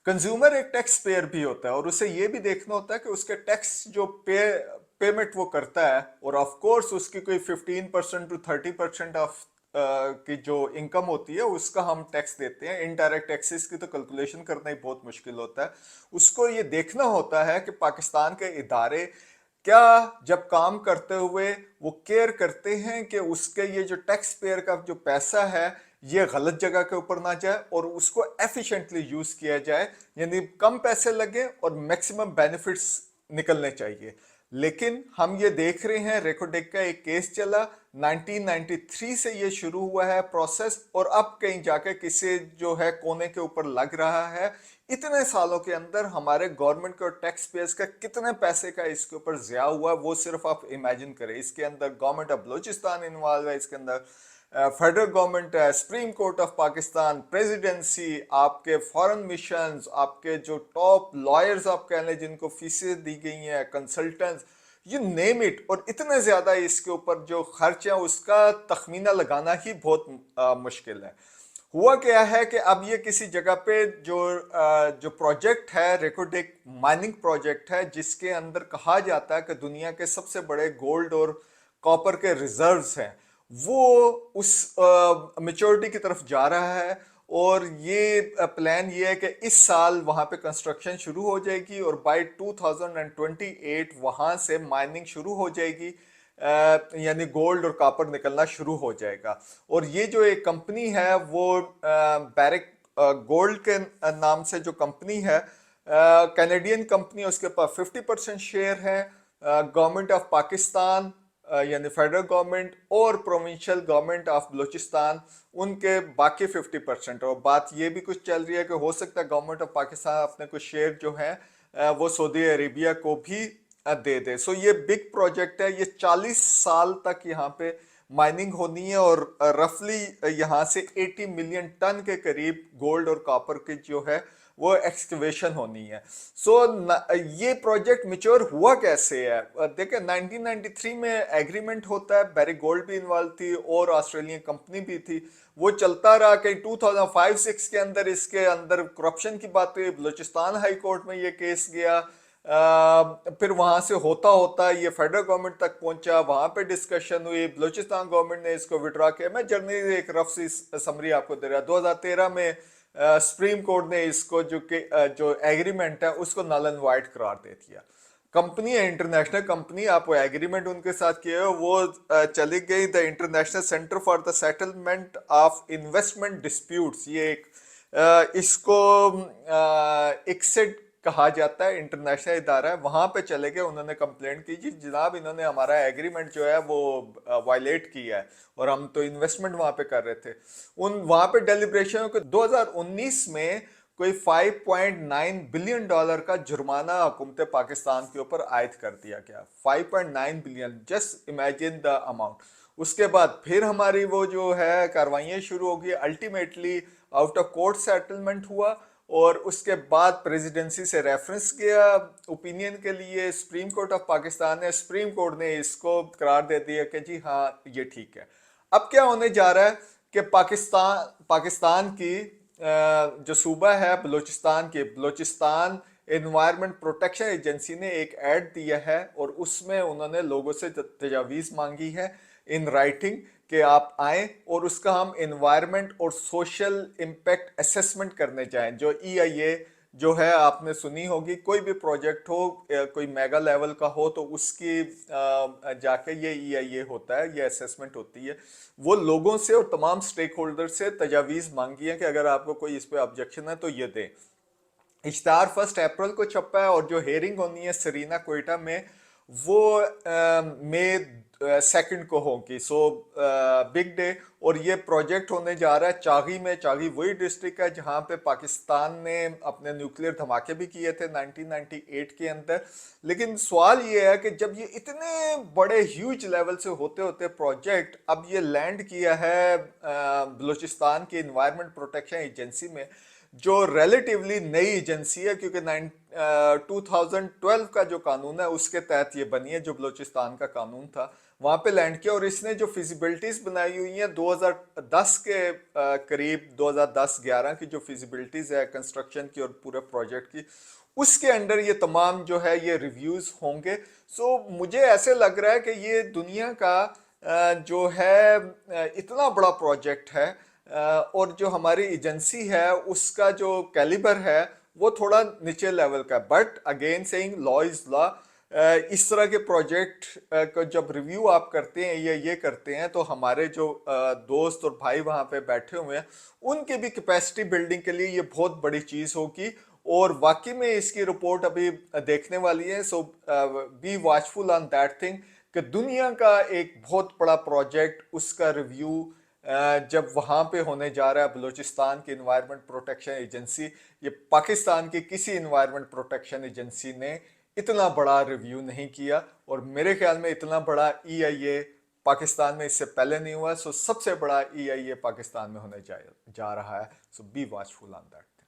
Consumer एक tax payer भी होता है और उसे ये भी देखना होता है कि उसके टैक्स जो पेमेंट वो करता है, और ऑफ कोर्स उसकी कोई 15% टू 30% ऑफ की जो इनकम होती है उसका हम टैक्स देते हैं। इनडायरेक्ट टैक्सेस की तो कैलकुलेशन करना ही बहुत मुश्किल होता है। उसको ये देखना होता है कि पाकिस्तान के इदारे क्या जब काम करते हुए वो केयर करते हैं कि उसके ये जो टैक्स पेयर का जो पैसा है ये गलत जगह के ऊपर ना जाए और उसको एफिशिएंटली यूज किया जाए, यानी कम पैसे लगे और मैक्सिमम बेनिफिट्स निकलने चाहिए। लेकिन हम ये देख रहे हैं, रेकोडेक का एक केस चला 1993 से ये शुरू हुआ है प्रोसेस, और अब कहीं जाके किसी जो है कोने के ऊपर लग रहा है। इतने सालों के अंदर हमारे गवर्नमेंट के और टैक्स पेयर्स का कितने पैसे का इसके ऊपर ज़्या हुआ है वो सिर्फ आप इमेजिन करें। इसके अंदर गवर्नमेंट ऑफ बलूचिस्तान इन्वॉल्व है, इसके अंदर फेडरल गवर्नमेंट है, supreme court of Pakistan, presidency, आपके फॉरेन मिशंस, आपके जो टॉप लॉयर्स आप कह लें जिनको फीसें दी गई हैं, कंसल्टेंट्स, यू नेम इट। और इतने ज्यादा इसके ऊपर जो खर्च है उसका तखमीना लगाना ही बहुत मुश्किल है। हुआ क्या है कि अब ये किसी जगह पे जो प्रोजेक्ट है, रेकोडेक माइनिंग प्रोजेक्ट है, जिसके अंदर कहा जाता है कि दुनिया के सबसे बड़े गोल्ड और कॉपर के रिजर्व्स हैं, वो उस मेच्योरिटी की तरफ जा रहा है। और ये प्लान ये है कि इस साल वहां पे कंस्ट्रक्शन शुरू हो जाएगी और बाय 2028 वहां से माइनिंग शुरू हो जाएगी, यानी गोल्ड और कॉपर निकलना शुरू हो जाएगा। और ये जो एक कंपनी है वो बैरिक गोल्ड के नाम से जो कंपनी है, कैनेडियन कंपनी, उसके पास 50% शेयर है। गवर्नमेंट ऑफ पाकिस्तान यानी फेडरल गवर्नमेंट और प्रोविंशियल गवर्नमेंट ऑफ बलूचिस्तान उनके बाकी 50%। और बात ये भी कुछ चल रही है कि हो सकता है गवर्नमेंट ऑफ पाकिस्तान अपने कुछ शेयर जो है वो सऊदी अरेबिया को भी दे दे। सो ये बिग प्रोजेक्ट है, ये 40 साल तक यहाँ पे माइनिंग होनी है और रफली यहाँ से 80 मिलियन टन के करीब गोल्ड और कॉपर की जो है वो एक्सकवेशन होनी है। सो ये प्रोजेक्ट मिच्योर हुआ कैसे है? देखिए 1993 में एग्रीमेंट होता है, बैरिक गोल्ड भी इन्वॉल्व थी और ऑस्ट्रेलियन कंपनी भी थी। वो चलता रहा कि 2005-6 के अंदर इसके अंदर करप्शन की बात हुई, बलूचिस्तान हाई कोर्ट में ये केस गया। फिर वहां से होता होता ये फेडरल गवर्नमेंट तक पहुंचा, वहां पे डिस्कशन हुई, बलूचिस्तान गवर्नमेंट ने इसको विड्रॉ किया। मैं जर्नली एक रफ सी समरी आपको दे रहा। 2013 में सुप्रीम कोर्ट ने इसको जो एग्रीमेंट है उसको नल एंड वाइड करार दे दिया। कंपनी है, इंटरनेशनल कंपनी, आप वो एग्रीमेंट उनके साथ किए हो, वो चली गई the international centre for the settlement of investment disputes. ये एक इसको इक्सिड कहा जाता है, इंटरनेशनल इदारा है। वहां पे चले गए, उन्होंने कंप्लेंट की जी जनाब इन्होंने हमारा एग्रीमेंट जो है वो वायलेट किया है और हम तो इन्वेस्टमेंट वहां पे कर रहे थे। उन वहां पे डेलिब्रेशन को 2019 में कोई 5.9 बिलियन डॉलर का जुर्माना हुकूमत पाकिस्तान के ऊपर आयद कर दिया गया। 5.9 billion, just imagine the amount. उसके बाद फिर हमारी वो जो है कार्रवाइयाँ शुरू होगी, ultimately out of court settlement हुआ और उसके बाद प्रेसिडेंसी से रेफरेंस गया ओपिनियन के लिए सुप्रीम कोर्ट ऑफ पाकिस्तान ने। सुप्रीम कोर्ट ने इसको करार दे दिया कि जी हाँ ये ठीक है। अब क्या होने जा रहा है कि पाकिस्तान की जो सूबा है बलूचिस्तान के, बलूचिस्तान एनवायरनमेंट प्रोटेक्शन एजेंसी ने एक ऐड दिया है और उसमें उन्होंने लोगों से तजावीज़ मांगी है इन राइटिंग कि आप आए और उसका हम एनवायरनमेंट और सोशल इम्पैक्ट असेसमेंट करने जाएं। जो EIA जो है आपने सुनी होगी, कोई भी प्रोजेक्ट हो कोई मेगा लेवल का हो तो उसकी जाके ये EIA होता है, ये असेसमेंट होती है। वो लोगों से और तमाम स्टेक होल्डर से तजावीज़ मांगी है कि अगर आपको कोई इस पे ऑब्जेक्शन है तो ये दें। इश्तार 1 अप्रैल को छपा है और जो हेयरिंग होनी है सरीना कोयटा में वो मई 2 को होगी। So big day. और ये प्रोजेक्ट होने जा रहा है चागी में। चागी वही डिस्ट्रिक्ट है जहां पे पाकिस्तान ने अपने न्यूक्लियर धमाके भी किए थे 1998 के अंदर। लेकिन सवाल ये है कि जब ये इतने बड़े ह्यूज लेवल से होते होते प्रोजेक्ट अब ये लैंड किया है बलूचिस्तान की इन्वायरमेंट प्रोटेक्शन एजेंसी में, जो रिलेटिवली नई एजेंसी है क्योंकि 2012 का जो कानून है उसके तहत ये बनी है, जो बलूचिस्तान का कानून था वहाँ पे लैंड किया और इसने जो फिजिबिलिटीज बनाई हुई हैं 2010 के करीब 2010-11 की जो फिजिबिलिटीज है कंस्ट्रक्शन की और पूरे प्रोजेक्ट की, उसके अंडर ये तमाम जो है ये रिव्यूज होंगे। सो मुझे ऐसे लग रहा है कि ये दुनिया का जो है इतना बड़ा प्रोजेक्ट है, और जो हमारी एजेंसी है उसका जो कैलिबर है वो थोड़ा नीचे लेवल का, but again saying law is law. इस तरह के प्रोजेक्ट को जब रिव्यू आप करते हैं या ये करते हैं तो हमारे जो दोस्त और भाई वहाँ पे बैठे हुए हैं उनकी भी कैपेसिटी बिल्डिंग के लिए ये बहुत बड़ी चीज़ होगी, और वाकई में इसकी रिपोर्ट अभी देखने वाली है। So be watchful on that thing कि दुनिया का एक बहुत बड़ा प्रोजेक्ट उसका रिव्यू जब वहाँ पे होने जा रहा है बलूचिस्तान की इन्वायरमेंट प्रोटेक्शन एजेंसी, ये पाकिस्तान की किसी इन्वायरमेंट प्रोटेक्शन एजेंसी ने इतना बड़ा रिव्यू नहीं किया, और मेरे ख्याल में इतना बड़ा ईआईए पाकिस्तान में इससे पहले नहीं हुआ। सो सबसे बड़ा ईआईए पाकिस्तान में होने जा रहा है। So be watchful on that.